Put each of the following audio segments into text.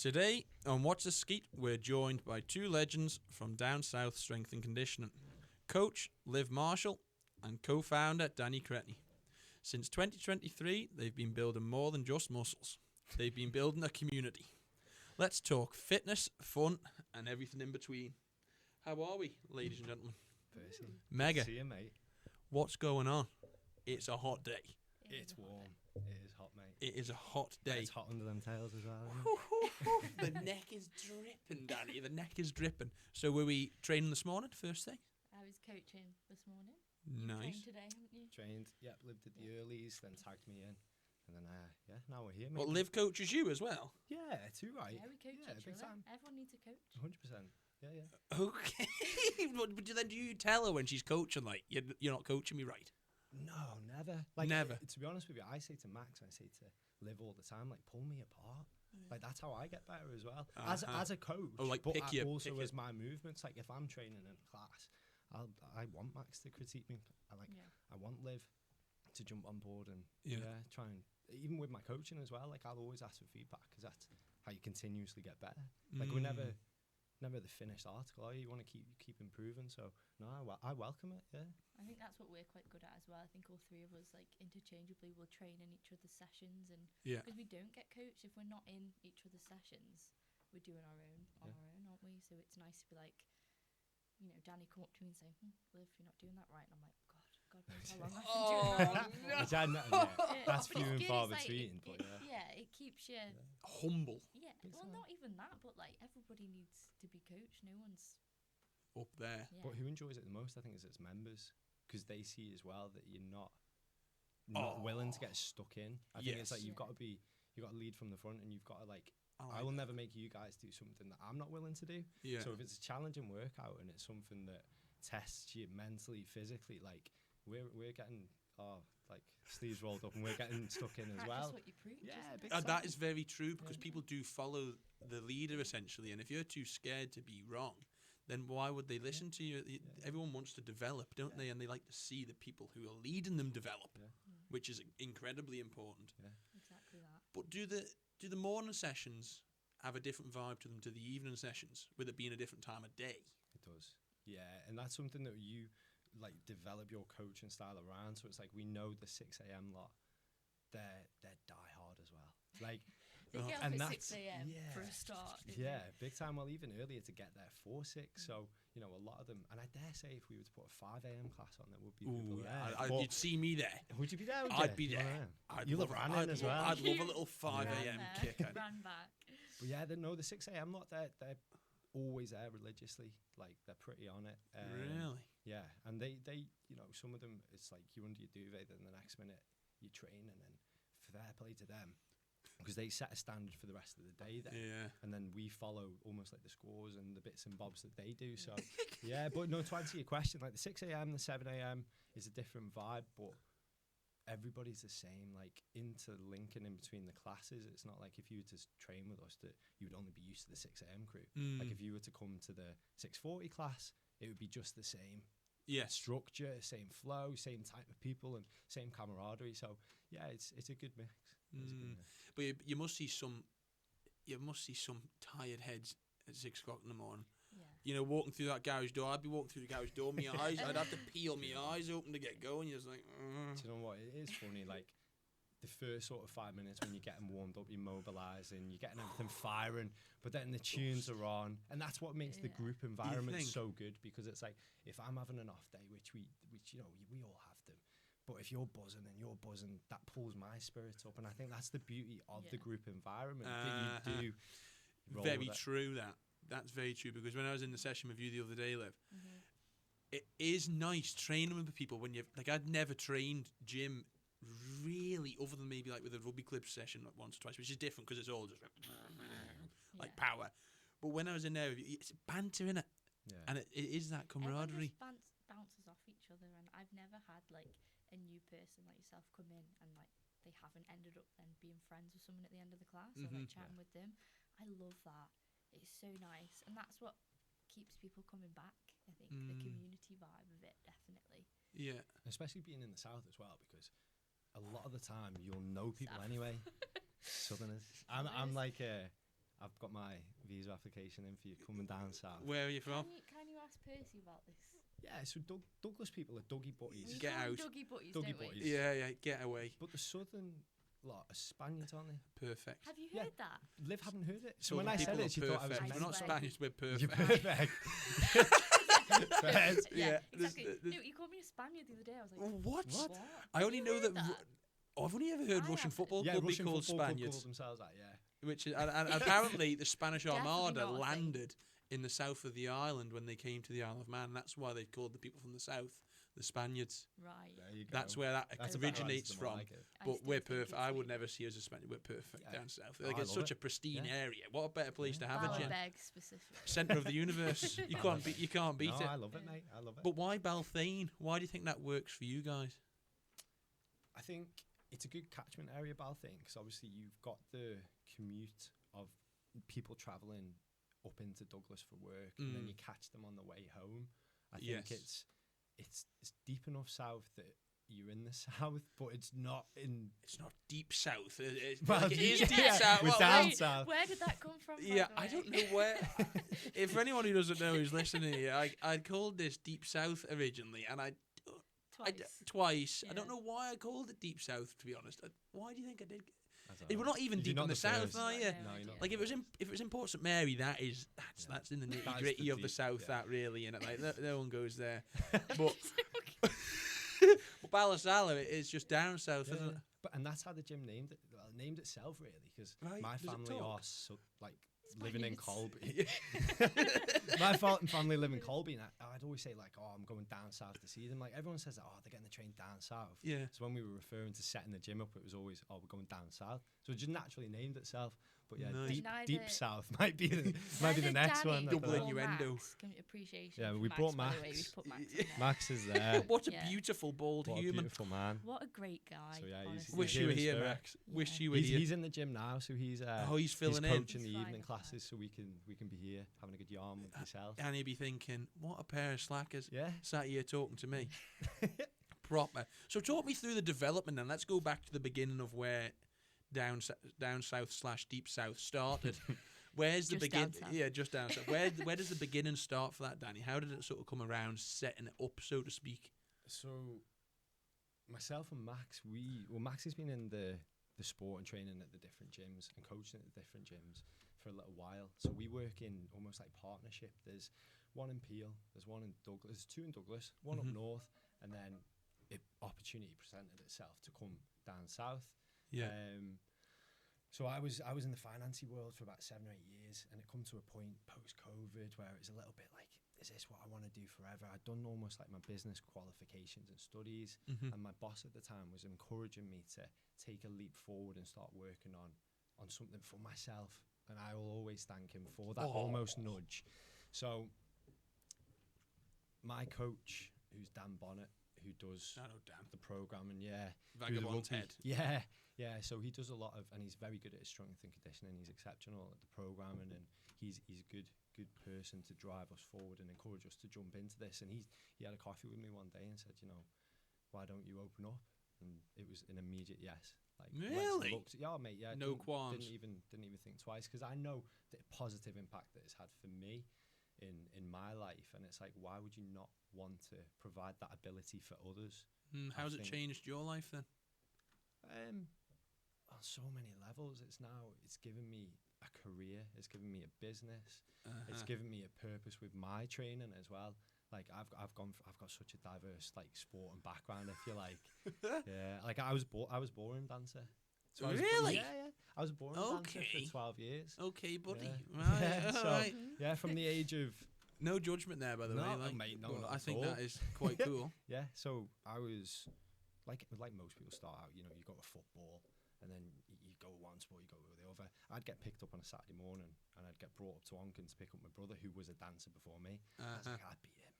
Today on Watch the Skeet, we're joined by two legends from down south strength and conditioning. Coach Liv Marshall and co-founder Danny Cretney. Since 2023, they've been building more than just muscles. They've been building a community. Let's talk fitness, fun, and everything in between. How are we, ladies and gentlemen? Person. Mega. See you, mate. What's going on? It's a hot day. It's warm. It is hot, mate. It is a hot day. It's hot under them tails as well. Isn't it? The neck is dripping, Danny. The neck is dripping. So were we training this morning, first thing? I was coaching this morning. Nice. Trained today, haven't you? Trained. Yep, lived at the earlies, then tagged me in. And then, now we're here, mate. Well, Liv coaches you as well? Yeah, too right. Yeah, we coach each big other. time. Everyone needs a coach. 100%. Yeah. Okay. But then do you tell her when she's coaching, like, you're not coaching me right? No, never. Never. To be honest with you, I say to Max, I say to Liv all the time, like, pull me apart. Like, that's how I get better as well. As a coach. Oh, like, but pick as my movements. Like, if I'm training in a class, I want Max to critique me. I want Liv to jump on board and try and, even with my coaching as well, like, I'll always ask for feedback because that's how you continuously get better. Like, we're never the finished article, are you? You want to keep improving. So no, I welcome it. Yeah, I think that's what we're quite good at as well. I think all three of us, like, interchangeably will train in each other's sessions, and because we don't get coached, if we're not in each other's sessions, we're doing our own on our own, aren't we? So it's nice to be like, you know, Danny come up to me and say, Liv, you're not doing that right, and I'm like, God knows how long I've been doing that. Which that's few and far between. Like, it keeps you humble. Yeah, well, not even that, but like, everybody needs to be coached. No one's up there. Yeah. But who enjoys it the most, I think, is its members, because they see as well that you're not willing to get stuck in. I think it's like you've got to lead from the front, and you've got to like. I will never make you guys do something that I'm not willing to do. Yeah. So if it's a challenging workout and it's something that tests you mentally, physically, like we're getting sleeves rolled up and we're getting stuck in as well. That's what you preach. Yeah, that is very true, because people do follow the leader essentially, and if you're too scared to be wrong, then why would they listen to you? Everyone wants to develop, don't they? And they like to see the people who are leading them develop, which is incredibly important. Yeah. Exactly that. But do the morning sessions have a different vibe to them to the evening sessions, with it being a different time of day? It does. Yeah, and that's something that you like develop your coaching style around. So it's like, we know the 6 a.m. lot, they're die hard as well. Like, they get up at 6 a.m. for a start. Yeah, big time. Well, even earlier to get there for 6. So, you know, a lot of them, and I dare say if we were to put a 5 a.m. class on, there would be people there. You'd see me there. Would you be there? I'd be there. You love running as well. I'd love a little 5 a.m. kick. Ran back. But yeah, the 6 a.m. lot, they're always there religiously. Like, they're pretty on it. Really? Yeah, and they you know, some of them, it's like you're under your duvet, then the next minute you train, and then fair play to them, because they set a standard for the rest of the day then. Yeah. And then we follow almost like the scores and the bits and bobs that they do. So yeah, but no, to answer your question, like the 6 a.m, the 7 a.m. is a different vibe, but everybody's the same, like interlinking in between the classes. It's not like if you were to train with us that you would only be used to the 6 a.m. crew. Like if you were to come to the 6:40 class, it would be just the same structure, same flow, same type of people, and same camaraderie. So yeah, it's a good mix. But you must see some tired heads at 6 o'clock in the morning. Yeah. You know, walking through that garage door. I'd be walking through the garage door, I'd have to peel my eyes open to get going. You're just like, Do you know what? It is funny, like the first sort of 5 minutes when you're getting warmed up, you're mobilising, you're getting everything firing, but then the tunes are on, and that's what makes the group environment so good, because it's like, if I'm having an off day, which you know, we all have them, but if you're buzzing and you're buzzing, that pulls my spirits up, and I think that's the beauty of the group environment that you do. Very true. That's very true, because when I was in the session with you the other day, Liv, it is nice training with people when you've, like, I'd never trained gym really, other than maybe like with a rugby club session like once or twice, which is different because it's all just like power. But when I was in there, it's banter, innit? Yeah. And it is that camaraderie. Everyone just bounces off each other, and I've never had like a new person like yourself come in and like they haven't ended up then being friends with someone at the end of the class or like chatting with them. I love that. It's so nice, and that's what keeps people coming back. I think the community vibe of it, definitely. Yeah, especially being in the south as well, because a lot of the time you'll know people anyway. Southerners. I'm like I've got my visa application in for you coming down south. Where are you from? Can you ask Percy about this? Yeah, so Douglas people are Dougie butties. We Get call them out. Dougie butties, Dougie don't we? butties. Yeah, get away. But the southern lot are Spaniards, aren't they? Perfect. Have you Yeah. heard that? Liv hadn't heard it. So Southern when I said people it, she are thought I was perfect. We're not swear. Spanish, we're You're perfect. perfect. Fred. Yeah, there's- exactly. there's- No, you called me a Spaniard the other day. I was like, What? What? I only Have know you that. heard I've only ever heard I Russian haven't. football Yeah, club be Russian called football club Spaniards. call themselves that, yeah. Which is, and apparently the Spanish Definitely Armada not a thing. landed in the south of the island when they came to the Isle of Man. That's why they called the people from the south the Spaniards. Right. There you go. That's where that That's a better originates answer than from. I give. I But still we're think perfect. it's I would weird. never see you as a Spaniard. We're perfect Yeah. down south. Oh, Like I it's love such it. a pristine Yeah. area. What a better place to have a gym. Ballybeck specifically. Centre of the universe. You can't beat. You can't beat No, it. I love it, mate. I love it. But why Balthane? Why do you think that works for you guys? I think it's a good catchment area, Balthane, because obviously you've got the commute of people travelling up into Douglas for work, and then you catch them on the way home. I think Yes. it's deep enough south that you're in the south, but it's not in. It's not deep south. Well, Like it is yeah. deep south. We're Well, down Wait, south. Where did that come from? by yeah, the I way? don't know where. If for anyone who doesn't know who's listening here, I called this deep south originally, and twice. I don't Yeah. know why I called it deep south. To be honest, why do you think I did? I don't We're know. not even You're deep not in the south, first. are you? No, No, I you're not. don't. Like if it was in Port St Mary, that's in the That nitty is gritty the of the deep, south. yeah. That really, and like no one goes there. But but Ballasalla is just down south, Yeah, isn't it? yeah. And that's how the gym named it. Well, named itself really, because Right, my does it family talk? are like living in Spaniards. Colby. My family live in Colby, and I'd always say like, "Oh, I'm going down south to see them." Like everyone says, "Oh, they're getting the train down south." Yeah. So when we were referring to setting the gym up, it was always, "Oh, we're going down south." So it just naturally named itself. But yeah, Nice. deep Neither- south might be the next Danny one. Double or innuendo. Max, appreciation. Yeah, for we Max, brought by the way. We Max. should put Max in there. Max is there. What a Yeah. beautiful bald What a human. beautiful man. What a great guy. So, yeah, he's- honestly. Wish you were Human here, spirit. Max. Wish Yeah. you were here. He's in the gym now, so he's He's filling in. coaching the He's fine, evening he's fine. classes, so we can be here having a good yarn with yourself. And he'd be thinking, what a pair of slackers Yeah. sat here talking to me. Proper. So talk me through the development then. Let's go back to the beginning of where down south / deep south started. Where's the Just begin? down south. Yeah, just down south. Where does the beginning start for that, Danny? How did it sort of come around, setting it up, so to speak? So myself and Max, Max has been in the sport and training at the different gyms and coaching at the different gyms for a little while. So we work in almost like partnership. There's one in Peel, there's one in Douglas, there's two in Douglas, one up north, and then opportunity presented itself to come down south. Yeah. So I was in the financing world for about 7 or 8 years, and it come to a point post-COVID where it was a little bit like, is this what I want to do forever? I'd done almost like my business qualifications and studies, and my boss at the time was encouraging me to take a leap forward and start working on something for myself, and I will always thank him for that almost nudge. So my coach, who's Dan Bonnet, who does I know Dan. the programming, Vagabond's rugby- head. Yeah, so he does a lot of, and he's very good at his strength and conditioning. He's exceptional at the programming, and he's a good person to drive us forward and encourage us to jump into this. And he had a coffee with me one day and said, why don't you open up? And it was an immediate yes. Like Really? Yeah, mate. Yeah, No qualms. Didn't even think twice, because I know the positive impact that it's had for me in my life, and it's like, why would you not want to provide that ability for others? How's it changed your life then? On so many levels. It's given me a career, it's given me a business, it's given me a purpose with my training as well. Like I've got such a diverse like sport and background, if you like. Yeah, like I was ballroom dancer. So Really? I was a ballroom dancer for 12 years. Okay, buddy. Yeah. Right, So, alright. yeah, from the age of No judgment there, by the way. No, Like, mate, no, but not I at think all. that is quite cool. yeah, so I was like most people start out, you go to football and then you go one sport, you go with the other. I'd get picked up on a Saturday morning and I'd get brought up to Onken to pick up my brother, who was a dancer before me. I was like, I'd beat him.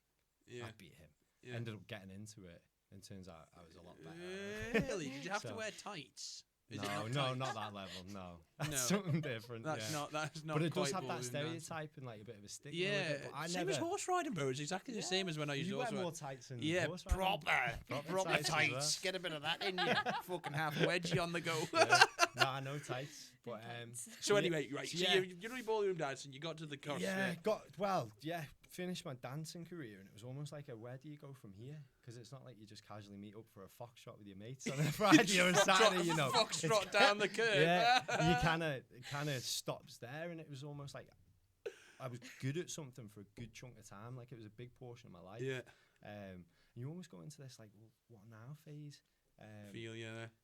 Yeah. I'd beat him. Yeah. Ended up getting into it, and turns out I was a lot better. Really? Did you have to So- wear tights? Is no, it not no, tights? not that level. No, that's No. something different. That's yeah. not. That's not. But it does quite have that ballroom dancing. stereotype and like a bit of a stigma. Yeah, with it, but I same never. as horse riding, bro. It's exactly the same as when I used You horse wear riding. more tights than Yeah, horse riding. proper tights as well. tights. Get a bit of that in you. Fucking half wedgie on the go. Yeah. Nah, no tights. But So anyway, right. So yeah. you're doing ballroom dancing. You got to the CrossFit. Yeah, finished my dancing career, and it was almost like where do you go from here? Because it's not like you just casually meet up for a foxtrot with your mates on a Friday or a Saturday, you know. Foxtrot down the curve. Yeah, you kind of stops there, and it was almost like I was good at something for a good chunk of time. Like it was a big portion of my life. Yeah. You almost go into this like, well, what now phase?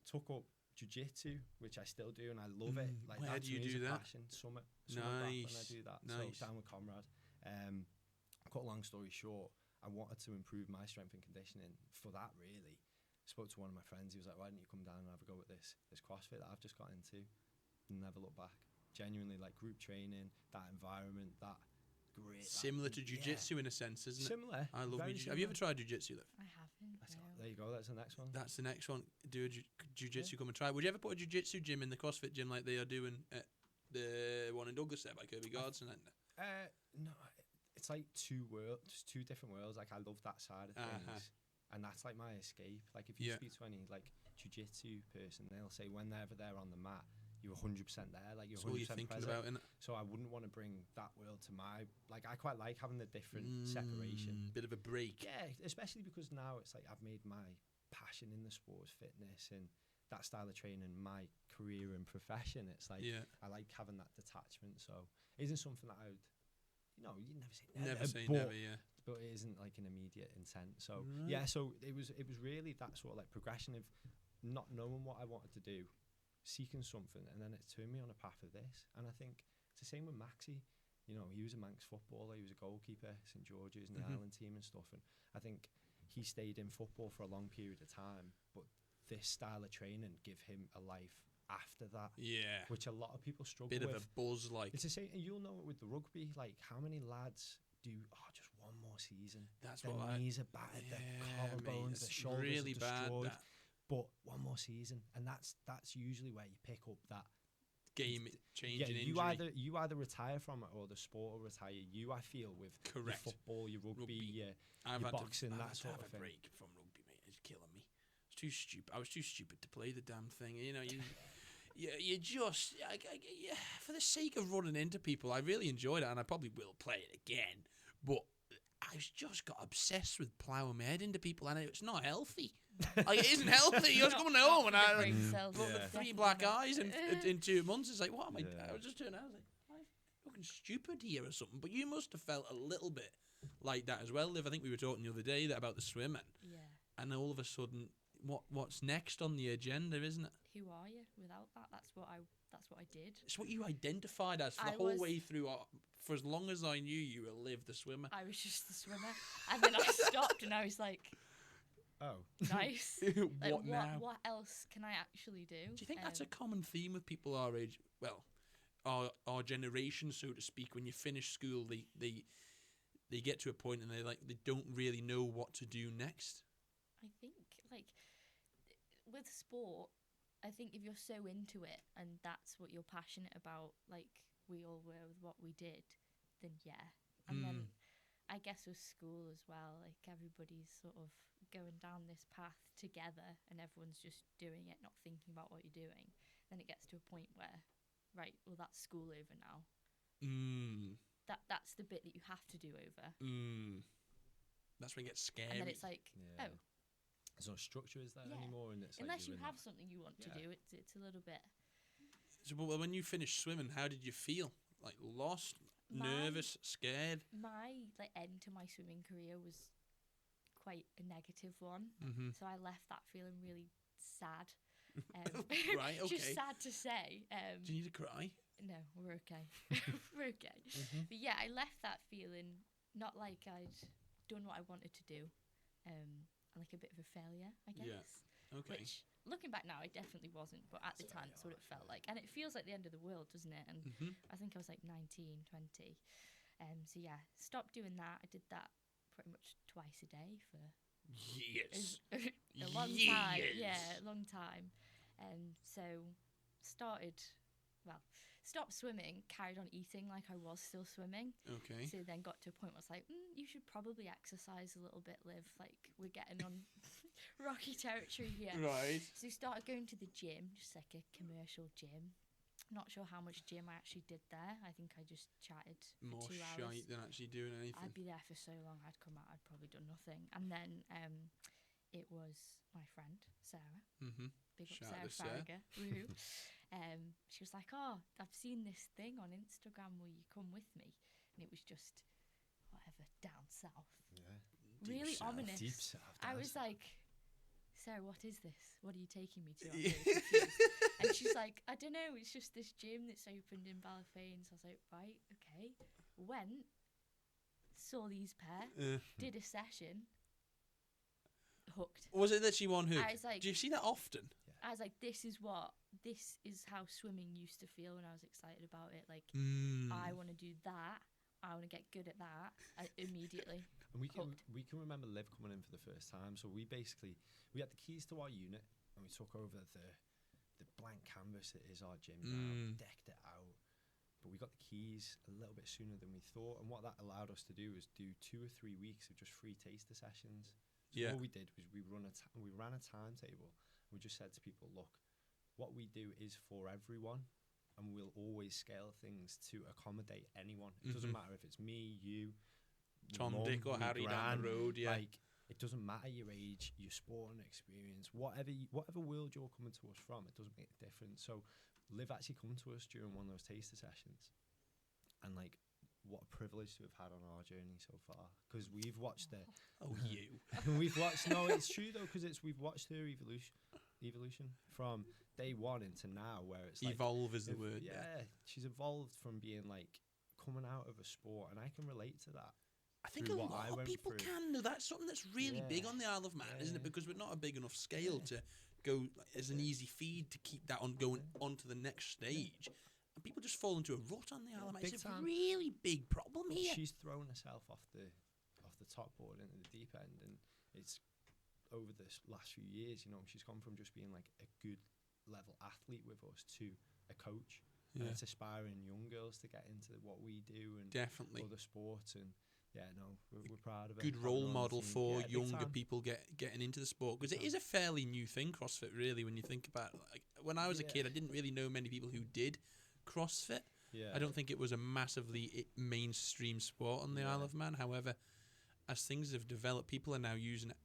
Took up jiu-jitsu, which I still do, and I love it. Like where do you do that? Passion. Summit Nice. back when I do that. Nice. So down with Comrade. Cut a long story short, I wanted to improve my strength and conditioning for that. Really, spoke to one of my friends. He was like, "Why don't you come down and have a go at this CrossFit that I've just got into?" Never look back. Genuinely, like group training, that environment, that great. Similar to jiu-jitsu in a sense, isn't it? Similar. I love jiu-jitsu. Have you ever tried jiu-jitsu, Liv? I haven't. No. There you go. That's the next one. That's the next one. Do a jiu-jitsu. Come and try. Would you ever put a jiu-jitsu gym in the CrossFit gym like they are doing at the one in Douglas there by Kirby Guards? And No, it's like two different worlds. Like I love that side of things, and that's like my escape. Like if you speak to any like jiu-jitsu person, they'll say whenever they're on the mat, you're 100% there. Like you're 100% thinking present. about, innit? So I wouldn't want to bring that world to my. Like I quite like having the different separation. Bit of a break. Yeah, especially because now it's like I've made my passion in the sport, fitness, and that style of training my career and profession. It's like I like having that detachment. So it isn't something that I would. You know, you never say never. Yeah. But it isn't like an immediate intent. So yeah, so it was really that sort of like progression of not knowing what I wanted to do, seeking something, and then it turned me on a path of this. And I think it's the same with Maxi. You know, he was a Manx footballer, he was a goalkeeper, St George's in the Ireland team and stuff. And I think he stayed in football for a long period of time, but this style of training give him a life after that, which a lot of people struggle with. Bit of a buzz, like it's the same. You'll know it with the rugby. Like how many lads do just one more season? That's their what knees are battered, their collarbones, their shoulders really are destroyed. bad. But one more season, and that's usually where you pick up that game changing injury. You either retire from it or the sport will retire you. I feel with your football, your rugby, your boxing, that sort of thing. I've had a break from rugby, mate. It's killing me. It's too stupid. I was too stupid to play the damn thing. You know, you just for the sake of running into people, I really enjoyed it, and I probably will play it again. But I just got obsessed with ploughing my head into people, and it's not healthy. Like, it isn't healthy. I was coming home and I got 3 black eyes in 2 months. It's like, what am I? I was just turning out. I was like, I'm fucking stupid here or something. But you must have felt a little bit like that as well, Liv. I think we were talking the other day about the swimming. Yeah. And all of a sudden, what's next on the agenda, isn't it? Who are you without that? That's what I did. It's what you identified as for the whole way through. For as long as I knew you were Liv the swimmer. I was just the swimmer, and then I stopped, and I was like, "Oh, nice. What now? What else can I actually do?" Do you think that's a common theme with people our age? Well, our generation, so to speak. When you finish school, they get to a point and they don't really know what to do next. I think with sport, I think if you're so into it and that's what you're passionate about, like we all were with what we did, then yeah. And then I guess with school as well, like everybody's sort of going down this path together and everyone's just doing it, not thinking about what you're doing. Then it gets to a point where, right, well, that's school over now. That's the bit that you have to do over. That's when it gets scary. And then it's like, oh. There's no structure is there anymore, and it's unless like you have something you want to do, it's a little bit. So, but when you finished swimming, how did you feel? Like lost, nervous, scared? My end to my swimming career was quite a negative one. So I left that feeling really sad. Right, okay. Just sad to say. Do you need to cry? No, we're okay. We're okay. But yeah, I left that feeling not like I'd done what I wanted to do. Like a bit of a failure, I guess. Yeah. Okay. Which, looking back now, I definitely wasn't. But at the time, that's what it felt like. And it feels like the end of the world, doesn't it? And I think I was like 19, 20. So yeah, stopped doing that. I did that pretty much twice a day for years. a long time. Yeah, a long time. So stopped swimming, carried on eating like I was still swimming. Okay. So then got to a point where it's like, you should probably exercise a little bit, Liv. Like, we're getting on rocky territory here. Right. So started going to the gym, just like a commercial gym. Not sure how much gym I actually did there. I think I just chatted for More 2 hours. shite than actually doing anything. I'd be there for so long, I'd come out, I'd probably done nothing. And then it was my friend, Sarah. Mm-hmm. Big up Shout out Sarah to Sarah. Farragher. Woohoo. She was like, I've seen this thing on Instagram, will you come with me? And it was just, whatever, down south. Yeah. Really south. ominous. Deep south. I was like, Sarah, what is this? What are you taking me to? I'm Yeah. really confused. And she's like, I don't know, it's just this gym that's opened in Ballafane. So I was like, right, okay. Went, saw these pair, did a session, hooked. Was it that she won hooked? I was like, do you see that often? I was like, this is how swimming used to feel when I was excited about it. Like, I want to do that. I want to get good at that immediately. And we can remember Liv coming in for the first time. So we had the keys to our unit, and we took over the blank canvas that is our gym now, decked it out. But we got the keys a little bit sooner than we thought. And what that allowed us to do was do 2 or 3 weeks of just free taster sessions. So what we did was we ran a timetable. We just said to people, look, what we do is for everyone, and we'll always scale things to accommodate anyone. It doesn't matter if it's me, you, Tom, Mum, Dick, or my Harry gran, down the road. Yeah. Like, it doesn't matter your age, your sporting experience, whatever world you're coming to us from, it doesn't make a difference. So Liv actually come to us during one of those taster sessions, and like, what a privilege to have had on our journey so far, because we've watched we've watched, no, it's true though, because we've watched her evolution from day one into now, where it's like, evolve is the word. Yeah, she's evolved from being like coming out of a sport, and I can relate to that. I think a lot of people can do. That's something that's really big on the Isle of Man, isn't it? Because we're not a big enough scale to go as an easy feed to keep that on going on to the next stage. And people just fall into a rut on the Isle of Man. It's a really big problem here. She's thrown herself off the top board into the deep end, and it's over this last few years, she's gone from just being like a good level athlete with us to a coach. And it's aspiring young girls to get into what we do and definitely other sports, and we're proud of it. Good role model for younger people getting into the sport, because it is a fairly new thing, CrossFit, really, when you think about it. Like, when I was a kid, I didn't really know many people who did CrossFit. I don't think it was a massively mainstream sport on the Isle of Man. However, as things have developed, people are now using it.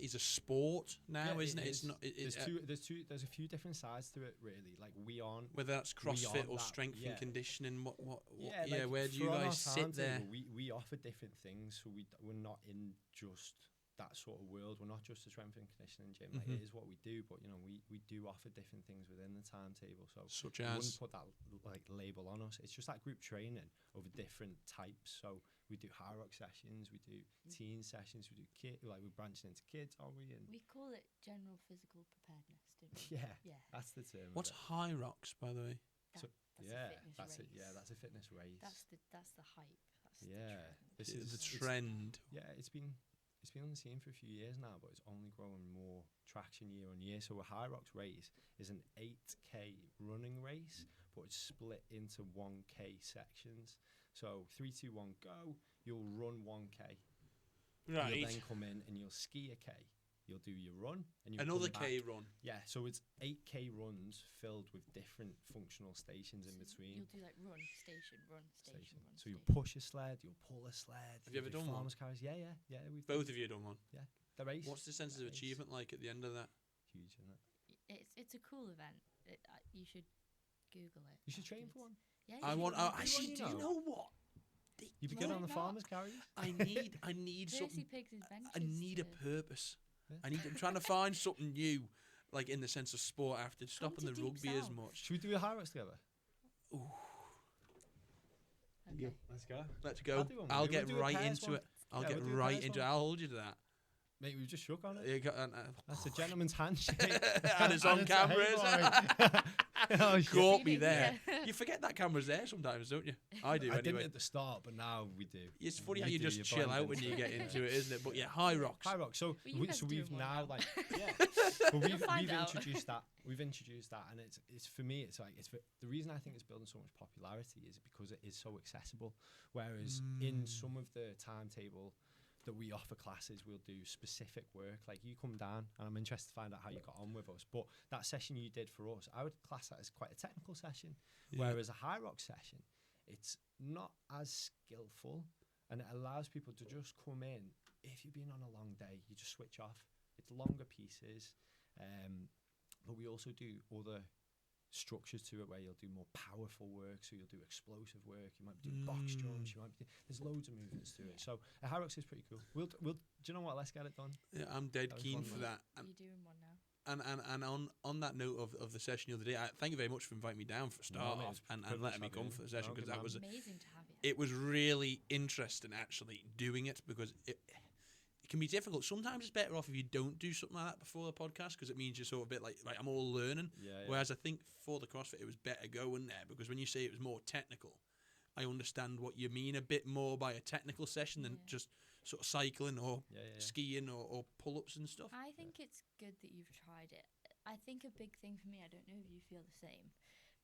It's a sport now, isn't it? It's not. There's a few different sides to it, really. Like, we aren't, whether that's CrossFit or strength and conditioning. Like, where do you guys sit there? We offer different things, so we're not in just that sort of world. We're not just a strength and conditioning gym. Like, it is what we do, but we do offer different things within the timetable. So such we as wouldn't put that like label on us. It's just like group training over different types. So we do high rock sessions, we do teen sessions, we do we're branching into kids, aren't we? And we call it general physical preparedness, don't we? Yeah, that's the term. What's high rocks, by the way? That's a fitness race. That's a fitness race. That's the hype. This is the trend. It's been on the scene for a few years now, but it's only growing more traction year on year. So a High Rocks race is an 8k running race, but it's split into 1k sections. So 3, 2, 1, go. You'll run 1k. Right. You'll then come in and you'll ski a k. You'll do your run and another K run. Yeah, so it's 8k runs filled with different functional stations in between. You'll do like run, station, run, station, run. So you'll push a sled, you'll pull a sled. Have you ever done one? Carries. Yeah. We've both of you done one. Yeah, the race. What's the sense of achievement like at the end of that? Huge, isn't it? It's a cool event. You should Google it. You should train for one. Yeah. I want. Actually, do you know what? You'd be good on the farmers carries. I need something. Pigs is I need a purpose. I'm trying to find something new, like in the sense of sport, after stopping the rugby as much. Should we do a High Rocks together? Ooh. Okay. Let's go. Let's go. I'll get right into it. I'll get right into it. I'll hold you to that. Mate, we've just shook on it. You got, That's a gentleman's handshake. and it's on cameras. Oh, Caught me there. You forget that camera's there sometimes, don't you? I do. I anyway. didn't at the start, but now we do. It's funny how you just chill out when you get into it, isn't it? But yeah, High Rocks. High Rocks. So, we've now like we've introduced that. We've introduced that, and it's for me. It's like the reason I think it's building so much popularity is because it is so accessible. Whereas in some of the timetable that we offer classes, we'll do specific work. Like you come down, and I'm interested to find out how you got on with us. But that session you did for us, I would class that as quite a technical session. Whereas a High Rock session, it's not as skillful, and it allows people to just come in. If you've been on a long day, you just switch off. It's longer pieces, but we also do other structures to it where you'll do more powerful work. So you'll do explosive work. You might be doing box jumps. There's loads of movements to it. So a High Rocks is pretty cool. We'll do you know what? Let's get it done. Yeah, I'm dead keen for that. You're doing one now. And on that note of the session the other day, thank you very much for inviting me down for a start off and letting me come for the session, because that was amazing to have you. It was really interesting actually doing it, because it can be difficult. Sometimes it's better off if you don't do something like that before the podcast, because it means you're sort of a bit like, right, I'm all learning. Whereas I think for the CrossFit it was better going there, because when you say it was more technical, I understand what you mean a bit more by a technical session than just sort of cycling or skiing or pull-ups and stuff. I think it's good that you've tried it. I think a big thing for me, I don't know if you feel the same,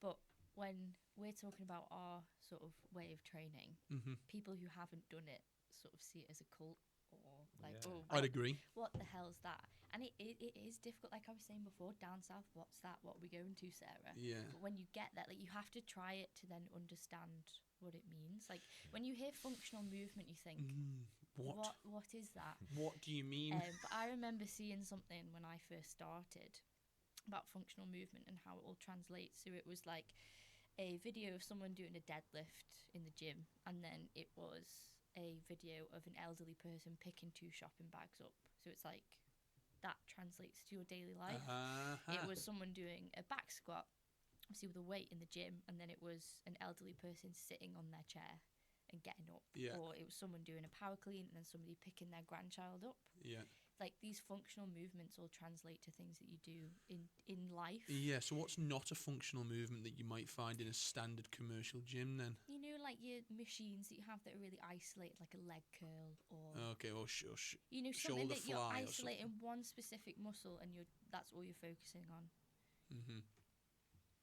but when we're talking about our sort of way of training, people who haven't done it sort of see it as a cult. Or like, I'd agree. What the hell's that? And it is difficult. Like I was saying before, down south, what's that? What are we going to, Sarah? Yeah. But when you get that, like you have to try it to then understand what it means. Like when you hear functional movement, you think, what is that? What do you mean? But I remember seeing something when I first started about functional movement and how it all translates. So it was like a video of someone doing a deadlift in the gym, and then it was a video of an elderly person picking 2 shopping bags up. So it's like that translates to your daily life. It was someone doing a back squat, obviously with a weight in the gym, and then it was an elderly person sitting on their chair and getting up. Or it was someone doing a power clean and then somebody picking their grandchild up. Like these functional movements all translate to things that you do in life. Yeah, so what's not a functional movement that you might find in a standard commercial gym then? You know, like your machines that you have that are really isolated, like a leg curl or... Okay, or you know, something that you're fly isolating one specific muscle and that's all you're focusing on.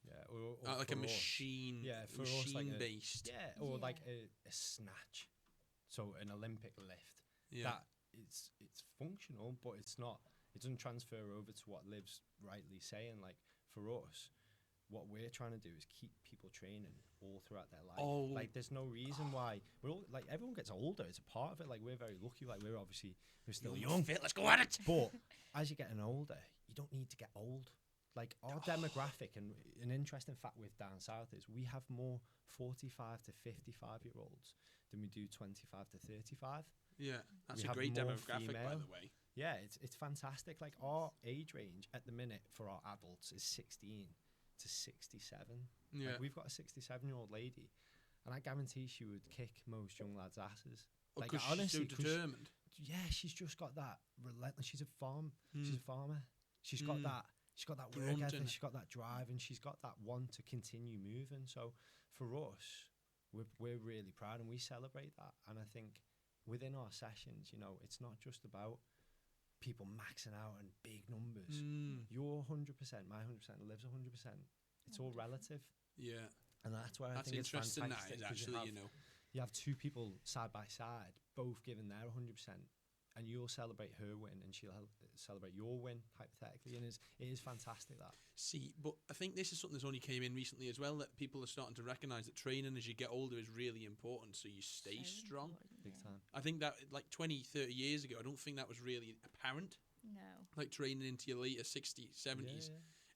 Yeah, or like a machine, machine-based. Like a snatch. So an Olympic lift. That it's functional, but it's not. It doesn't transfer over to what Liv's rightly saying. Like for us, what we're trying to do is keep people training all throughout their life. Like there's no reason why we're all like everyone gets older. It's a part of it. Like we're very lucky. Like we're still young. Fit. Let's go at it. But as you're getting older, you don't need to get old. Like our demographic, and an interesting fact with down south is we have more 45 to 55-year-olds than we do 25 to 35. Yeah, that's a great demographic, by the way. Yeah, it's fantastic. Like our age range at the minute for our adults is 16 to 67. Yeah, like, we've got a 67-year-old lady, and I guarantee she would kick most young lads' asses. Like honestly, she's so determined. Yeah, she's just got that relentless. She's a farmer. She's got that. She's got that work ethic, she's got that drive, and she's got that want to continue moving. So for us, we're really proud, and we celebrate that. And I think within our sessions, you know, it's not just about people maxing out and big numbers. You're 100%, my 100%, Liv's 100%. It's all relative. Yeah. And that's where I think it's interesting. Fantastic. That is actually, you have 2 people side by side, both giving their 100%. And you'll celebrate her win, and she'll celebrate your win, hypothetically. And it is fantastic, that. See, but I think this is something that's only came in recently as well, that people are starting to recognise that training as you get older is really important, so you stay strong. Big time. I think that, like 20, 30 years ago, I don't think that was really apparent. No. Like training into your later 60s, 70s.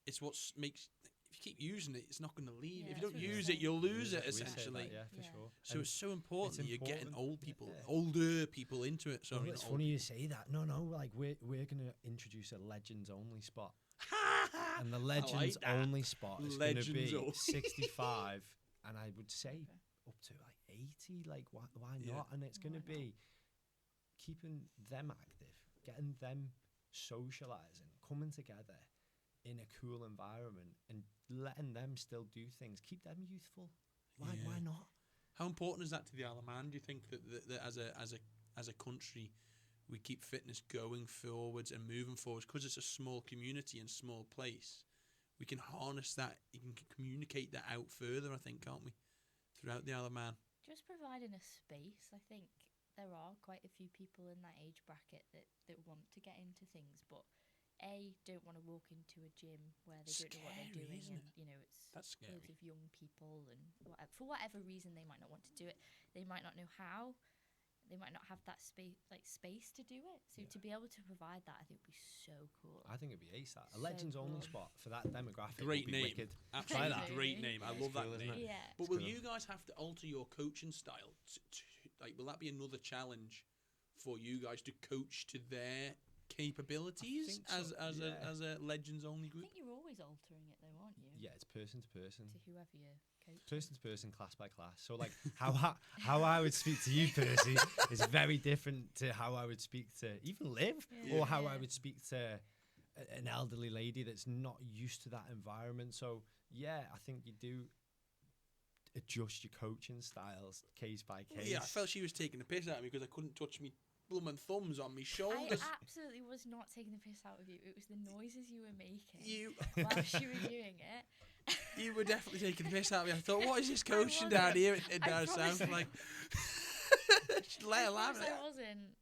It's what makes... If you keep using it, it's not going to leave. If you don't use it, you'll lose it, essentially. For sure. So it's so important that you're getting older people into it. Sorry, it's funny you say that. No, like we're going to introduce a legends only spot, and the legends only spot is going to be 65, and I would say up to like 80. Like why not? And it's going to be keeping them active getting them socialising, coming together in a cool environment and letting them still do things, keep them youthful. Why not? How important is that to the Isle of Man? Do you think that as a country we keep fitness going forwards and moving forwards because it's a small community and small place? We can harness that, you can communicate that out further, I think, can't we? Throughout the Isle of Man. Just providing a space. I think there are quite a few people in that age bracket that want to get into things, but don't want to walk into a gym where they don't know what they're doing, and it's loads of young people, and for whatever reason they might not want to do it. They might not know how. They might not have that space to do it. So to be able to provide that, I think would be so cool. I think it'd be ace. A Legends only spot for that demographic. Great would be name. Wicked. Absolutely great name. I love that name. Yeah. But will you guys have to alter your coaching style? Will that be another challenge for you guys to coach to their capabilities as a Legends only I group? think you're always altering it though, aren't you? Yeah, it's person to person. To whoever you're coaching. Person to person, class by class. So like how I would speak to you, Percy, is very different to how I would speak to even Liv, or how I would speak to an elderly lady that's not used to that environment. So yeah, I think you do adjust your coaching styles case by case. Yeah, I felt she was taking the piss out of me because I couldn't touch me blooming thumbs on me shoulders. I absolutely was not taking the piss out of you. It was the noises you were making whilst you were doing it. You were definitely taking the piss out of me. I thought, what is this coaching down here? It does sound like. Let her laugh. I wasn't.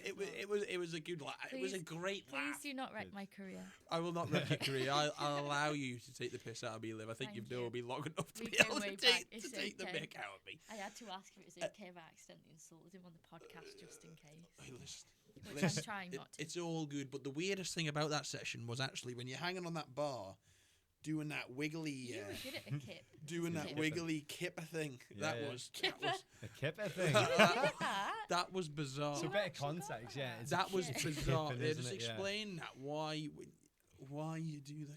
It was a good laugh. It was a great laugh. Please do not wreck my career. I will not wreck your career. I'll allow you to take the piss out of me, Liv. I think you've known me long enough to be able to take the mick out of me. I had to ask if it was okay if I accidentally insulted him on the podcast just in case. Hey, listen. Which I'm trying not to. It's all good, but the weirdest thing about that session was actually when you're hanging on that bar, doing that wiggly, you were good at a kip. Doing that wiggly kipper thing. That was a kipper thing. That was bizarre. So a bit of context, that was bizarre. Just explain that. Why you do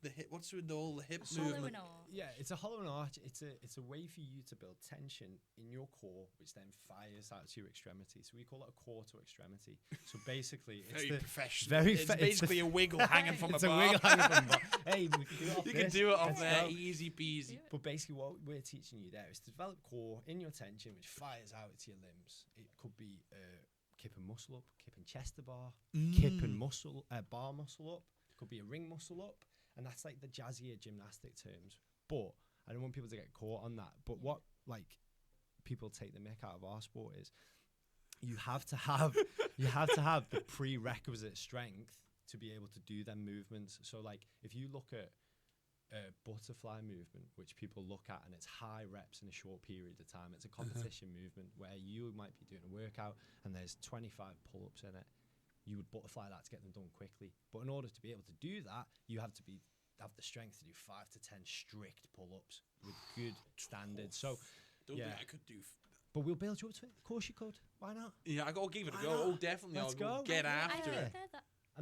the hip? What's with all the hip movement? Yeah, it's a hollow and arch. It's a way for you to build tension in your core, which then fires out to your extremity. So we call it a core to extremity. So basically, it's very professional. It's basically a wiggle hanging from a bar. Wiggle hanging from a bar. Hey, we can do it off You can do it off there, easy peasy. But basically, what we're teaching you there is to develop core in your tension, which fires out to your limbs. It could be kipping muscle up, kipping chest to bar, kipping bar muscle up. Could be a ring muscle up, and that's like the jazzier gymnastic terms. But I don't want people to get caught on that. But what like people take the mick out of our sport is you have to have the prerequisite strength to be able to do them movements. So like if you look at a butterfly movement, which people look at, and it's high reps in a short period of time, it's a competition movement where you might be doing a workout and there's 25 pull-ups in it. You would butterfly that to get them done quickly. But in order to be able to do that, you have to have the strength to do 5 to 10 strict pull-ups with good standards. So, don't think I could do. But we'll build you up to it. Of course you could. Why not? Yeah, I'll give it a go. Oh, definitely. Let's I'll go get after it.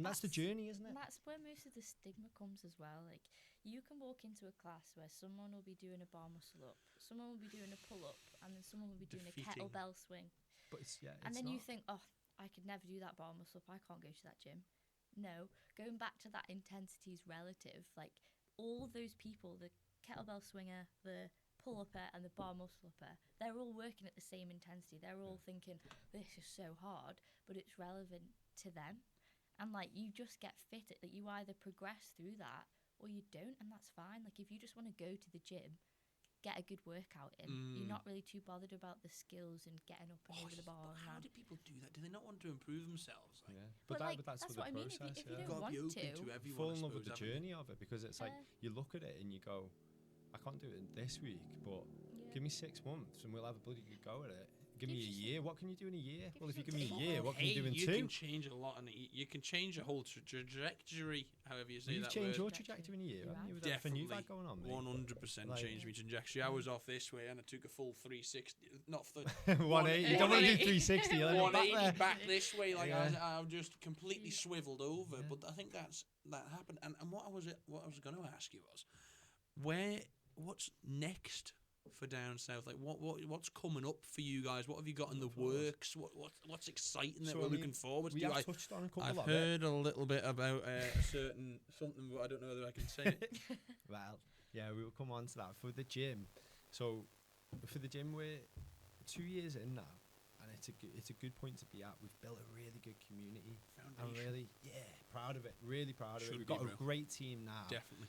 And that's the journey, isn't it? And that's where most of the stigma comes as well. Like, you can walk into a class where someone will be doing a bar muscle up, someone will be doing a pull-up, and then someone will be doing a kettlebell swing. But and then you think, oh, I could never do that bar muscle up. I can't go to that gym. No, going back to that intensity is relative. Like all those people, the kettlebell swinger, the pull-upper and the bar muscle-upper, they're all working at the same intensity. They're all thinking, this is so hard, but it's relevant to them. And like you just get fit at that. You either progress through that or you don't, and that's fine. Like if you just want to go to the gym, get a good workout in. You're not really too bothered about the skills and getting up and over the bar. How do people do that? Do they not want to improve themselves? Like, but that's what I mean. If you don't want to, fall in love with the journey of it, because it's like you look at it and you go, I can't do it this week, but give me 6 months and we'll have a bloody good go at it. Give me a year. What can you do in a year? Well, if you give me a year, what can you do in 2? You can change a lot, and you can change a whole trajectory, however you say that word. You've changed your trajectory in a year, haven't you? Definitely. Going on, 100% changed my trajectory. I was off this way, and I took a full 360. Not 180. You don't want to do 360. 180 back this way. Like I just completely swiveled over. But I think that happened. And what I was going to ask you was, what's next for down south? Like, what's coming up for you guys? What have you got in the works? What's exciting that we're looking forward to? I've touched on a couple I've of heard a little bit about a certain something, but I don't know whether I can say it. Well, yeah, we will come on to that for the gym. So for the gym, we're 2 years in now, and it's a good point to be at. We've built a really good community. I'm really proud of it. Really proud of it. We've got a great team now. Definitely.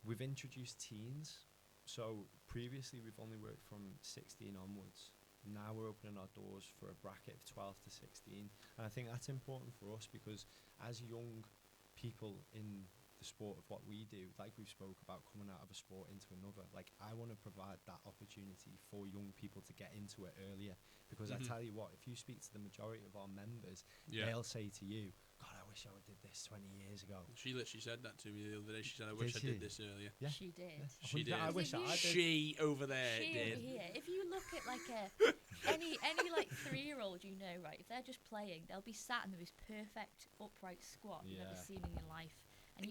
We've introduced teens. So previously we've only worked from 16 onwards. Now we're opening our doors for a bracket of 12 to 16, and I think that's important for us because as young people in the sport of what we do, like we've spoke about coming out of a sport into another, like I want to provide that opportunity for young people to get into it earlier, because I tell you what, if you speak to the majority of our members, they'll say to you, God, I wish I would did this 20 years ago. She literally said that to me the other day. She said, I wish I did this earlier. Yeah. She did. Yeah. She did. I wish I did. She over there She did. over here. If you look at like any like 3-year-old, you know, right? If they're just playing, they'll be sat in this perfect upright squat you've never seen in your life, and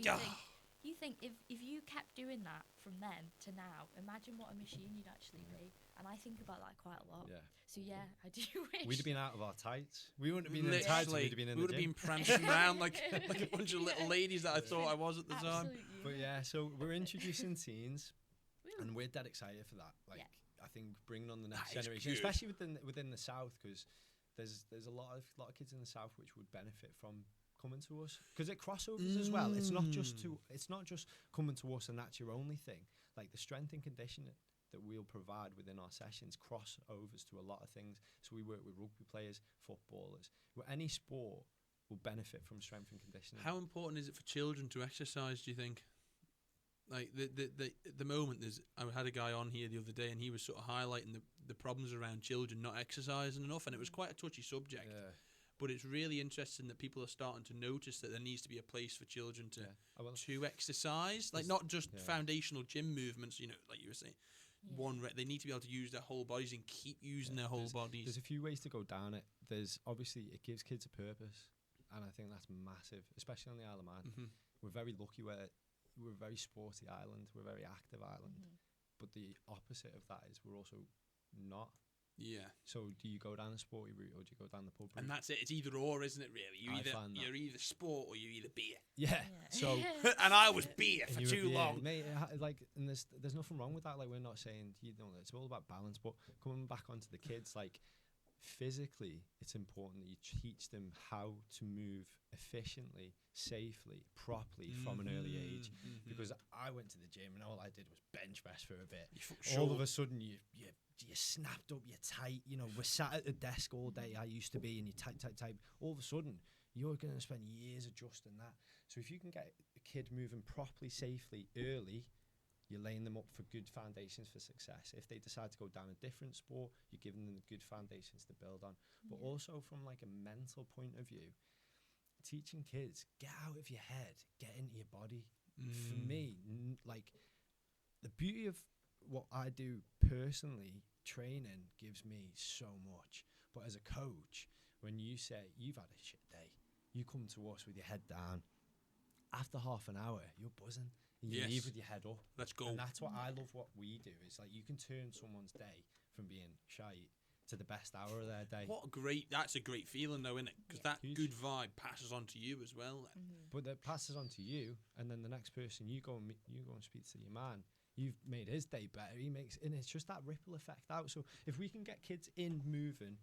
you think if you kept doing that from then to now, imagine what a machine you'd actually be. And I think about that quite a lot. Yeah. So yeah, I do wish. We'd have been out of our tights. We wouldn't have been in the tights. We'd have been in the gym. We would have been prancing around like a bunch of little ladies that I thought I was at the time. Absolutely. But yeah, so we're introducing teens, and we're dead excited for that. Like, I think bringing on the next generation, especially within the South, because there's a lot of kids in the South which would benefit from coming to us, because it crossovers as well. It's not just coming to us and that's your only thing. Like the strength and conditioning that we'll provide within our sessions crossovers to a lot of things. So we work with rugby players, footballers. Any sport will benefit from strength and conditioning. How important is it for children to exercise, do you think? Like at the moment, I had a guy on here the other day, and he was sort of highlighting the problems around children not exercising enough, and it was quite a touchy subject. Yeah. But it's really interesting that people are starting to notice that there needs to be a place for children to exercise, like not just foundational gym movements. You know, like you were saying, they need to be able to use their whole bodies and keep using their whole bodies. There's a few ways to go down it. There's obviously it gives kids a purpose, and I think that's massive, especially on the Isle of Man. We're very lucky we're a very sporty island. We're a very active island, but the opposite of that is we're also not. Yeah. So do you go down the sporty route or do you go down the pub route? And that's it. It's either or, isn't it? Really, you're either sport or you're either beer. Yeah. So and I was beer for too long. Mate, and there's nothing wrong with that. Like we're not saying it's all about balance. But coming back onto the kids, like physically, it's important that you teach them how to move efficiently, safely, properly from an early age. Because I went to the gym and all I did was bench press for a bit. All of a sudden, you snapped up, you're tight. You know, we're sat at the desk all day. I used to be, and you type. All of a sudden, you're going to spend years adjusting that. So if you can get a kid moving properly, safely, early, you're laying them up for good foundations for success. If they decide to go down a different sport, you're giving them the good foundations to build on. But also from like a mental point of view, teaching kids, get out of your head, get into your body. For me, like the beauty of what I do personally, training gives me so much. But as a coach, when you say you've had a shit day, you come to us with your head down. After half an hour, you're buzzing. And you leave with your head up. Let's go. And that's what I love what we do. It's like you can turn someone's day from being shite to the best hour of their day. That's a great feeling though, isn't it? Because that good vibe passes on to you as well. But that passes on to you, and then the next person you go and speak to your man, you've made his day better. And it's just that ripple effect out. So if we can get kids in moving,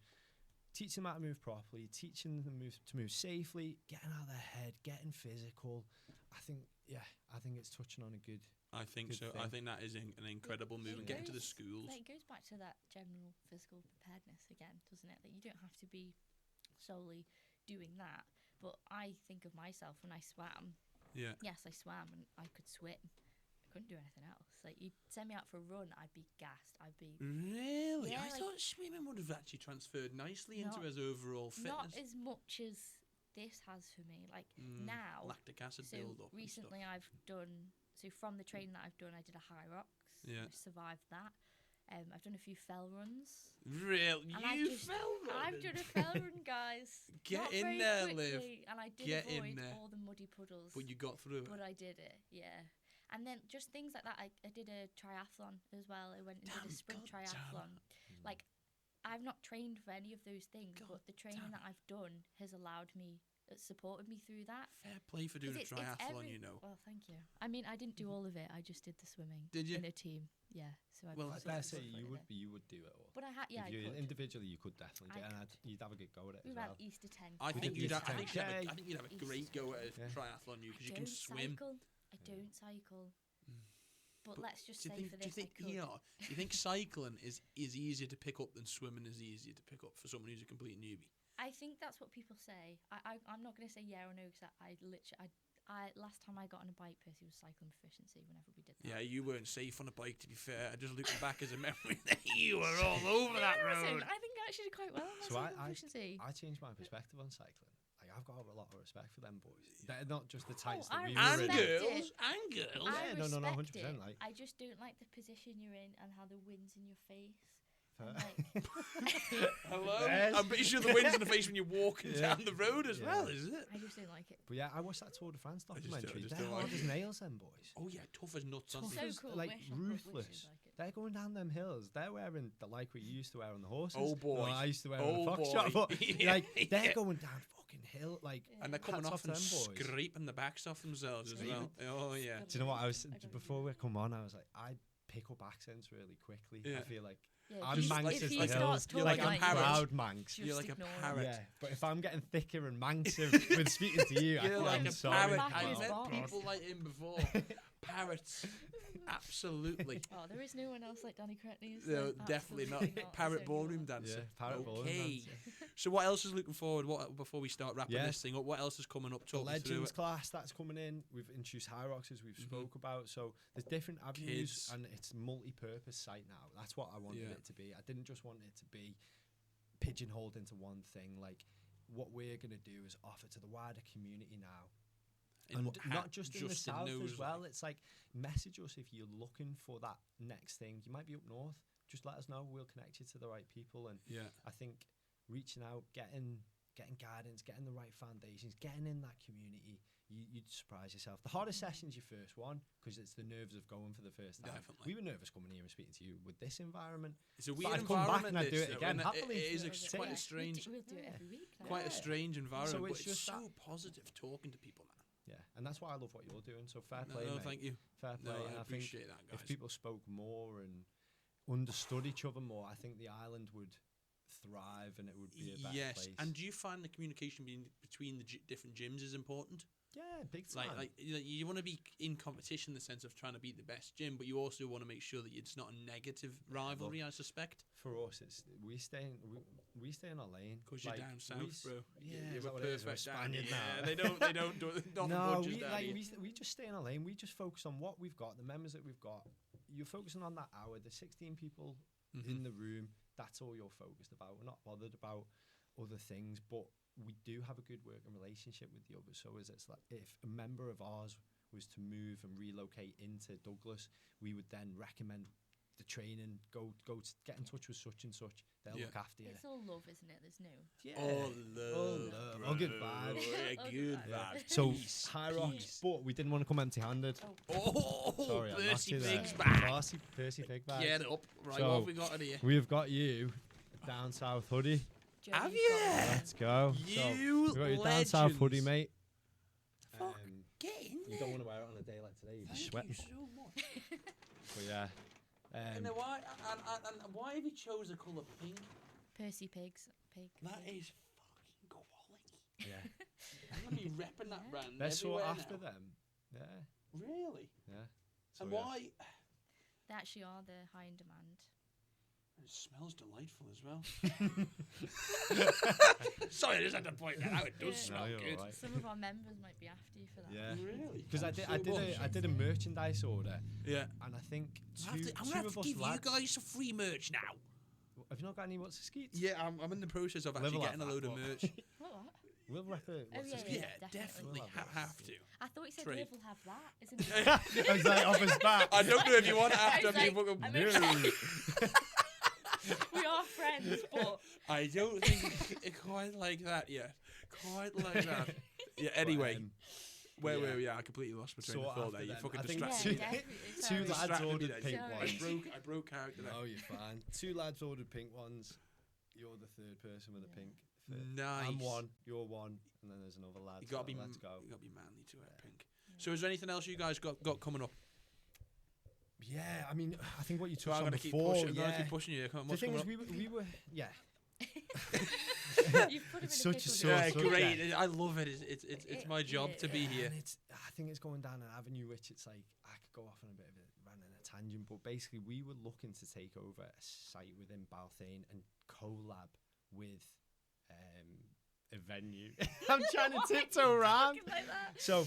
teach them how to move properly, teaching them to move safely, getting out of their head, getting physical, I think it's touching on a good. I think so. Thing. I think that is an incredible move. Getting to the schools. Like, it goes back to that general physical preparedness again, doesn't it? That you don't have to be solely doing that. But I think of myself when I swam. Yeah. Yes, I swam and I could swim. I couldn't do anything else. Like, you'd send me out for a run, I'd be gassed. Really? I thought swimming would have actually transferred nicely into his overall fitness. Not as much as this has for me. Like now, lactic acid build up. Recently, I've done. So from the training that I've done, I did a high rocks. Yeah. I survived that. I've done a few fell runs. Real? Fell run? I've done a fell run, guys. Get in there, quickly, Liv. And I did avoid all the muddy puddles. But you got through it. But I did it, yeah. And then just things like that. I did a triathlon as well. I went and did a sprint triathlon. Like, I've not trained for any of those things, but the training that I've done has allowed me, supported me through that. Fair play for doing a triathlon, you know. Well, thank you. I mean, I didn't do all of it. I just did the swimming. Did you? In a team. Yeah. So I dare say you would do it all. But I if I you could. Individually, you could definitely do it, and you'd have a good go at it We as ran well. Easter 10. I think you'd have a Easter great go at a 10. triathlon, you, because you can swim. I don't cycle. But let's just do say you for think, this, do you think cycling is easier to pick up than swimming is easier to pick up for someone who's a complete newbie? I think that's what people say. I'm not going to say yeah or no, because I last time I got on a bike, Percy was cycling proficiency whenever we did that. Yeah, you weren't safe on a bike, to be fair. I just looking back as a memory that you were all over that road. I think I actually did quite well on my cycling proficiency. I changed my perspective on cycling. Like, I've got a lot of respect for them boys. They're not just the types that we were in. And girls. Yeah, no, 100%. Like, I just don't like the position you're in and how the wind's in your face. Hello? I'm pretty sure the wind's in the face when you're walking down the road as well, isn't it? I just don't like it. But yeah, I watched that Tour de France documentary. They're hard as nails, them boys. Oh yeah, tough as nuts. So cool. Like, ruthless. They're going down them hills. They're wearing the like we used to wear on the horses. Oh boy. Well, I used to wear on the foxtrot. But like, they're going down fucking hill. Like, and they're coming off and scraping the backs off themselves as well. Oh yeah. Do you know what before we come on? I was like, I pick up accents really quickly. I feel like. Yeah, I'm Manx as the hills. You're like a proud Manx. You're like a parrot. Yeah, but if I'm getting thicker and Manxier with speaking to you, you're like a sorry. parrot. I've met people like him before. Parrots. Absolutely. Oh, there is no one else like Danny Cretney. No, definitely not. Parrot ballroom dancer. Yeah, parrot ballroom dancer. So what else is looking forward? Before we start wrapping this thing up, what else is coming up? The Legends class that's coming in. We've introduced High Rocks, as we've spoke about. So there's different avenues, and it's multi-purpose site now. That's what I wanted it to be. I didn't just want it to be pigeonholed into one thing. Like, what we're going to do is offer to the wider community now. And not just in the south as well. It's like, message us if you're looking for that next thing. You might be up north. Just let us know. We'll connect you to the right people. And I think reaching out, getting guidance, getting the right foundations, getting in that community, you'd surprise yourself. The hardest session's your first one, because it's the nerves of going for the first time. Definitely. We were nervous coming here and speaking to you with this environment. It's a weird environment. I'd come back and I'd do it again. Happily. It is quite a strange. We'll do it every week. Quite a strange environment, so but it's so positive talking to people now. Yeah, and that's why I love what you're doing. So fair play, mate. Thank you. Fair play. No, and I appreciate that, guys. If people spoke more and understood each other more, I think the island would thrive and it would be a better place. And do you find the communication between the different gyms is important? Yeah, big time. Like you want to be in competition in the sense of trying to beat the best gym, but you also want to make sure that it's not a negative rivalry. I suspect. For us, it's we stay in our lane. Because you're down south, bro. Yeah, you're perfect Spaniard now. Yeah, they don't do nothing. No, we just stay in our lane. We just focus on what we've got, the members that we've got. You're focusing on that hour. The 16 people in the room. That's all you're focused about. We're not bothered about other things, but we do have a good working relationship with the others. So it's like, if a member of ours was to move and relocate into Douglas, we would then recommend the training, go get in touch with such and such. They'll look after you. It's all love, isn't it? There's no. All love. All good vibes. Yeah, good vibes. So High Rocks, but we didn't want to come empty-handed. Sorry, Percy Pig's back. Percy Pig back. Get up. Right, so what have we got in here? We've got you a down south hoodie. Have you? Let's go. You we've got your down south hoodie, mate. Fuck, get in there. You don't want to wear it on a day like today. You'd be sweating. Thank you so much. But yeah. And why have you chose the colour pink? Percy Pigs. That is fucking quality. Yeah. I'm going to be repping that brand. They're sought after now. them. Yeah. Really? Yeah. So and why? They actually are. They're high in demand. It smells delightful as well. Sorry, I just had to point that out. It does smell good. Right. Some of our members might be after you for that. Yeah, really. Because I did a merchandise order. Yeah, and I think I'm gonna have to give you guys some free merch now. Have you not got any what's a Skeet? Yeah, I'm in the process of actually getting a load of merch. What? We'll rep it. Yeah, definitely have to. I thought you said Liv will have that, isn't it? I was like, off his back. I don't know if you want it after me. We are friends, but I don't think quite like that yet. Quite like that. Yeah. Anyway, Where were we? I completely lost my train of thought there. You fucking distracted me. Two lads ordered pink ones. I broke out. No, you're fine. Two lads ordered pink ones. You're the third person with a pink. Nice. I'm one. You're one. And then there's another lad. You gotta be. Let's go. You gotta be manly to wear pink. So, is there anything else you guys got coming up? Yeah, I mean, I think what you So touched on I'm before. gonna keep pushing you. Come on, the thing is, we were You've put him in Such a pickle, sore yeah, great. I love it. It's my job to be here. And I think it's going down an avenue which it's like I could go off on a bit of a rant and a tangent, but basically we were looking to take over a site within Balthain and collab with a venue. I'm trying to tiptoe around. Like that. So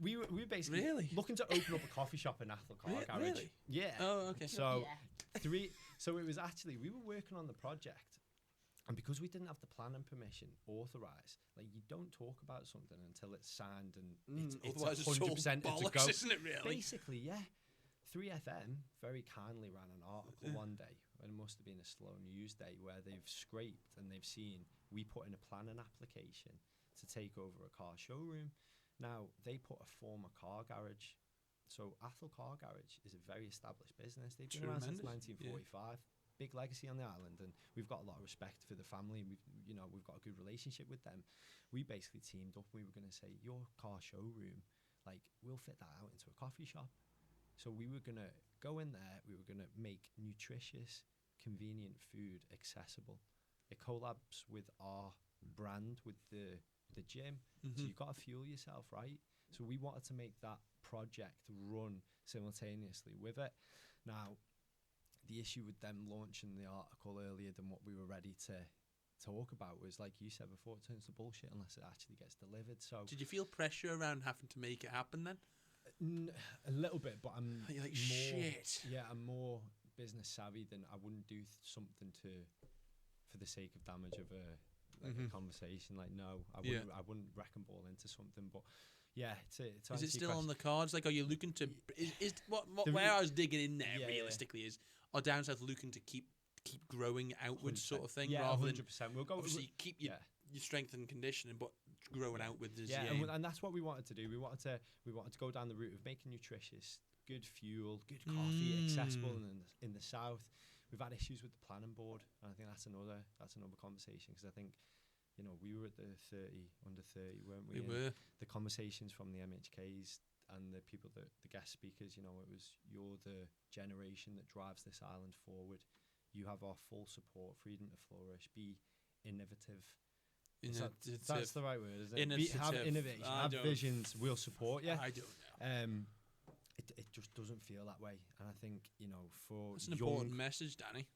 we were basically Really? looking to open up a coffee shop in Athol Car Garage. Really? Yeah. Oh, okay. So So it was actually we were working on the project. And because we didn't have the planning permission authorised, like you don't talk about something until it's signed and it's 100% it's a go. Isn't it really? Basically, yeah. 3FM very kindly ran an article one day, and it must have been a slow news day, where they've scraped and they've seen we put in a planning application to take over a car showroom. Now, they put a former car garage. So Athol Car Garage is a very established business. They've been around since 1945. Yeah. Big legacy on the island, and we've got a lot of respect for the family, and we've got a good relationship with them. We basically teamed up. We were going to say, your car showroom, like, we'll fit that out into a coffee shop. So we were going to go in there. We were going to make nutritious, convenient food accessible. It collabs with our brand, with the gym. So you've got to fuel yourself, right? So we wanted to make that project run simultaneously with it. Now, the issue with them launching the article earlier than what we were ready to talk about was, like you said before, it turns to bullshit unless it actually gets delivered. So did you feel pressure around having to make it happen then? A little bit, but I'm You're like, more, shit. Yeah, I'm more business savvy than I wouldn't do something for the sake of damage of a conversation. Like, no, I wouldn't wreck and ball into something. But yeah, is it still on the cards? Like, are you looking to? Is where I was digging in there realistically is, are Down South looking to keep growing outwards, 100%. Sort of thing? Yeah, rather 100%. Than we'll go obviously keep your strength and conditioning, but growing outwards is and that's what we wanted to do. We wanted to go down the route of making nutritious, good fuel, good coffee, accessible in the south. We've had issues with the planning board, and I think that's another conversation, because I think, we were at the under 30, weren't we? We were. The conversations from the MHKs and the people the guest speakers, it was, you're the generation that drives this island forward. You have our full support, freedom to flourish, be innovative. That's the right word, isn't it? Have innovation, have visions, we'll support you. I don't know. It just doesn't feel that way, and I think for it's an important message, Danny.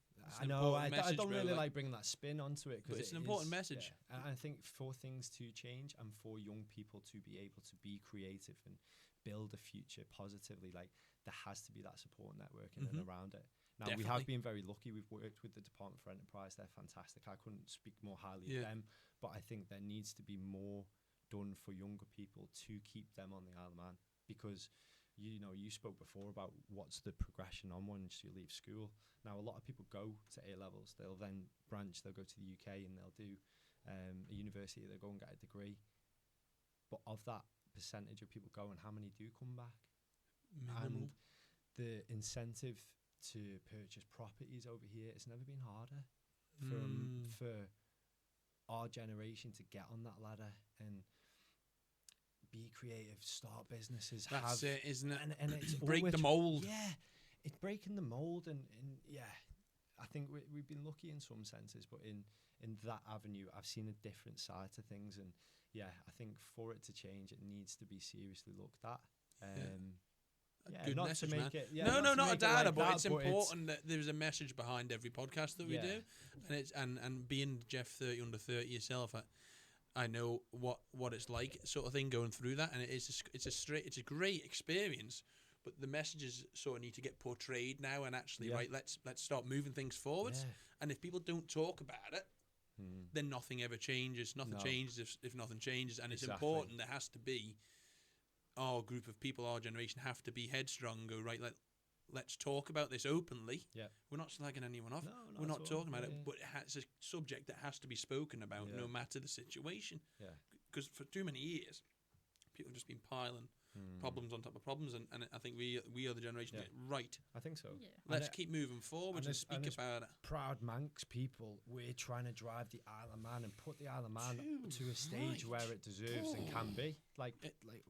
I know. I don't really like bringing that spin onto it, because it's an important message. Yeah. And I think for things to change and for young people to be able to be creative and build a future positively, like, there has to be that support network in and around it. Now, we have been very lucky. We've worked with the Department for Enterprise. They're fantastic. I couldn't speak more highly of them, but I think there needs to be more done for younger people to keep them on the Isle of Man, because you spoke before about what's the progression on once you leave school. Now, a lot of people go to A levels. They'll then branch. They'll go to the UK and they'll do a university. They'll go and get a degree. But of that percentage of people going, how many do come back? Minimal. And the incentive to purchase properties over here, it's never been harder for our generation to get on that ladder and be creative, start businesses. That's it, isn't it? And it's break the mold. Yeah, it's breaking the mold, and I think we've been lucky in some senses, but in that avenue, I've seen a different side to things, and I think for it to change, it needs to be seriously looked at. Good not message, to make man. it. Not a data, like but that, it's important that there's a message behind every podcast that we do, and it's and being Jeff 30 under 30 yourself, I know what it's like, sort of thing, going through that, and it's a great experience. But the messages sort of need to get portrayed now, and actually, right, let's start moving things forwards. Yeah. And if people don't talk about it, then nothing ever changes. Nothing changes if nothing changes, and it's important. There has to be our group of people, our generation, have to be headstrong. Go, right, let's talk about this openly. Yeah, we're not slagging anyone off. We're not talking about it, but it's a subject that has to be spoken about, no matter the situation. Yeah, because for too many years, people have just been piling problems on top of problems, and I think we are the generation that right. I think so. Yeah. Let's keep moving forward and speak about it. Proud Manx people, we're trying to drive the Isle of Man and put the Isle of Man to a stage where it deserves and can be. Like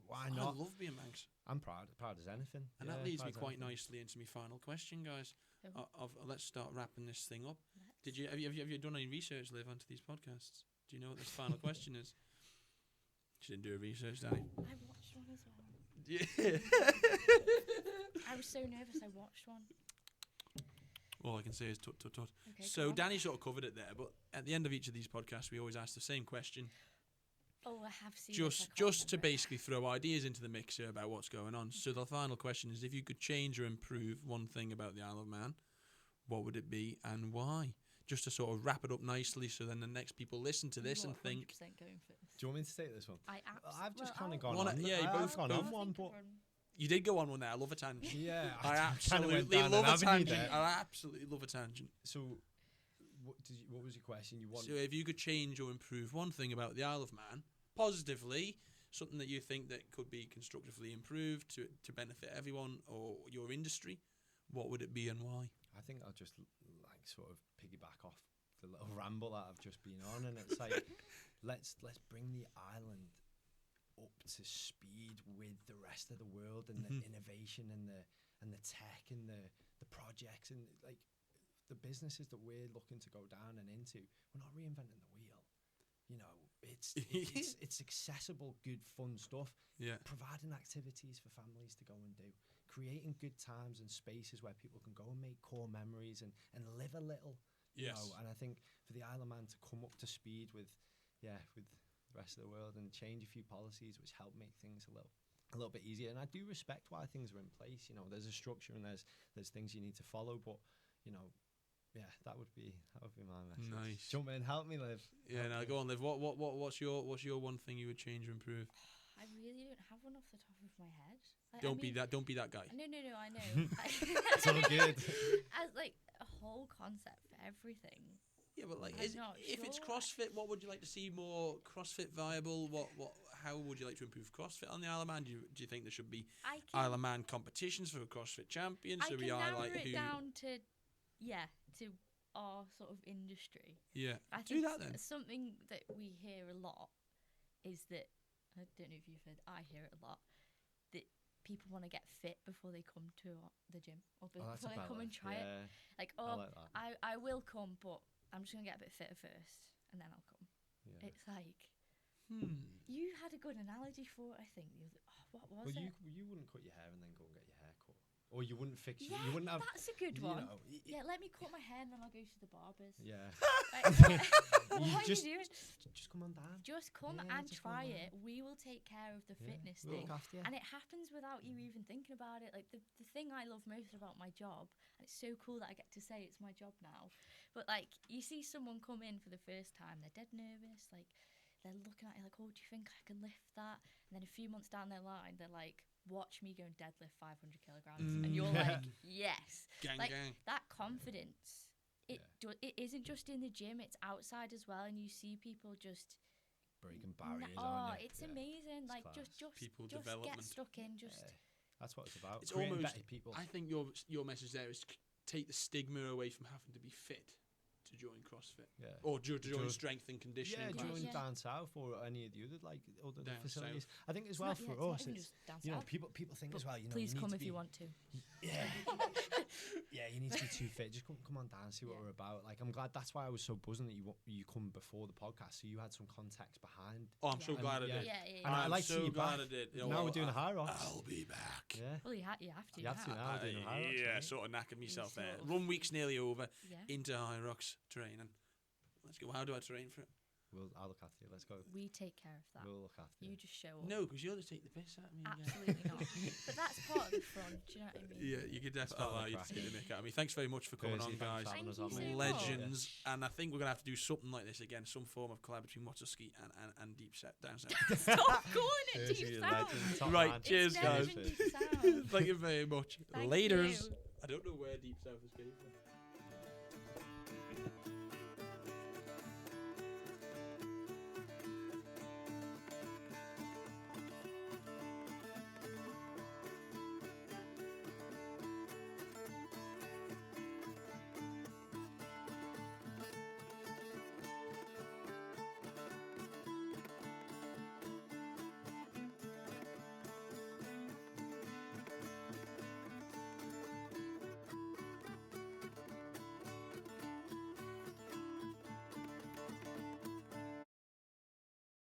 why not? I love being Manx. I'm proud as anything. And that leads me quite nicely into my final question, guys. Let's start wrapping this thing up. Have you done any research, Liv, onto these podcasts? Do you know what this final question is? She didn't do a research, Danny. I watched one as well. Yeah. I was so nervous. I watched one. All I can say is tut tut tut. Okay, so Danny sort of covered it there, but at the end of each of these podcasts, we always ask the same question. Oh, I have seen. Just to basically throw ideas into the mixer about what's going on. So the final question is: if you could change or improve one thing about the Isle of Man, what would it be and why? Just to sort of wrap it up nicely, so then the next people listen to this and think. Going first. Do you want me to take this one? I've just kind of I'll- gone on. Yeah, you both gone on one, but you did go on one there. I love a tangent. yeah, I absolutely love a tangent. I absolutely love a tangent. So, what was your question? So if you could change or improve one thing about the Isle of Man, positively, something that you think that could be constructively improved to benefit everyone or your industry, what would it be and why? I think I'll just sort of piggyback off the little ramble that I've just been on, and it's like let's bring the island up to speed with the rest of the world and the innovation and the tech and the projects and like the businesses that we're looking to go down and into. We're not reinventing the wheel. You know, it's accessible, good, fun stuff. Yeah. Providing activities for families to go and do. Creating good times and spaces where people can go and make core memories and live a little. You know, and I think for the Isle of Man to come up to speed with the rest of the world and change a few policies which help make things a little bit easier. And I do respect why things are in place. You know, there's a structure and there's things you need to follow, but you know, yeah, that would be my message. Nice. Jump in, help me, Liv. Yeah, no, go on, Liv. What's your one thing you would change or improve? I really don't have one off the top of my head. Don't be that guy. No, I know. It's all good. As like a whole concept for everything. Yeah, but like, if it's sure. CrossFit, what would you like to see more CrossFit viable? How would you like to improve CrossFit on the Isle of Man? Do you think there should be Isle of Man competitions for CrossFit champions? I can narrow it down to our sort of industry. Yeah, I do think that then. Something that we hear a lot is that, I don't know if you've heard, I hear it a lot, that people want to get fit before they come to the gym or before they come and try it. Like, I will come, but I'm just going to get a bit fitter first and then I'll come. Yeah. It's like, you had a good analogy for it, I think. What was it? You wouldn't cut your hair and then go and get your hair cut. Or you wouldn't fix you wouldn't have. That's a good one. Yeah, let me cut my hair and then I'll go to the barbers. Yeah. What are you doing? Just come on down. Just come and try it. We will take care of the fitness thing. Look after you. And it happens without you even thinking about it. Like the thing I love most about my job, and it's so cool that I get to say it's my job now, but like you see someone come in for the first time, they're dead nervous, like they're looking at you like, oh, do you think I can lift that? And then a few months down their line, they're like, watch me go and deadlift 500 kilograms. And you're like, yes. Gang. That confidence, it isn't just in the gym, it's outside as well. And you see people just breaking barriers on you. It's amazing. Like, just people just development. get stuck in. That's what it's about. It's creating almost, better people. I think your message there is to take the stigma away from having to be fit to join CrossFit, or to join strength and conditioning. Join down south or any of the other down facilities. south. I think as well for us, it's you know, people think but as well. You know, please you come need if you want to. Yeah, yeah, you need to be too fit. Just come on down, see what we're about. Like, I'm glad. That's why I was so buzzing that you come before the podcast, so you had some context behind. Oh, I'm so glad I did. Yeah. And I like so to see you glad back. I did. Now we're doing a high rocks. I'll be back. Yeah. Well, you have to. You have to now. Doing a high rocks, Yeah, right? sort of knackered myself there. Run week's nearly over. Yeah. Into high rocks training. Let's go. How do I train for it? I'll look after you. Let's go. We take care of that. We'll look after you. You just show up. No, because you'll just take the piss out of me. Absolutely not. But that's part of the fun. Do you know what I mean? Yeah, you could definitely take the mick out of me. Thanks very much for coming on, guys. Thank you so much. Legends. And I think we're going to have to do something like this again, some form of collab between What's a Skeet and Deep Set Down South. Stop calling it Deep Sound. Right, cheers, guys. Deep Sound. Thank you very much. Thank Laters. you. I don't know where Deep South is going from.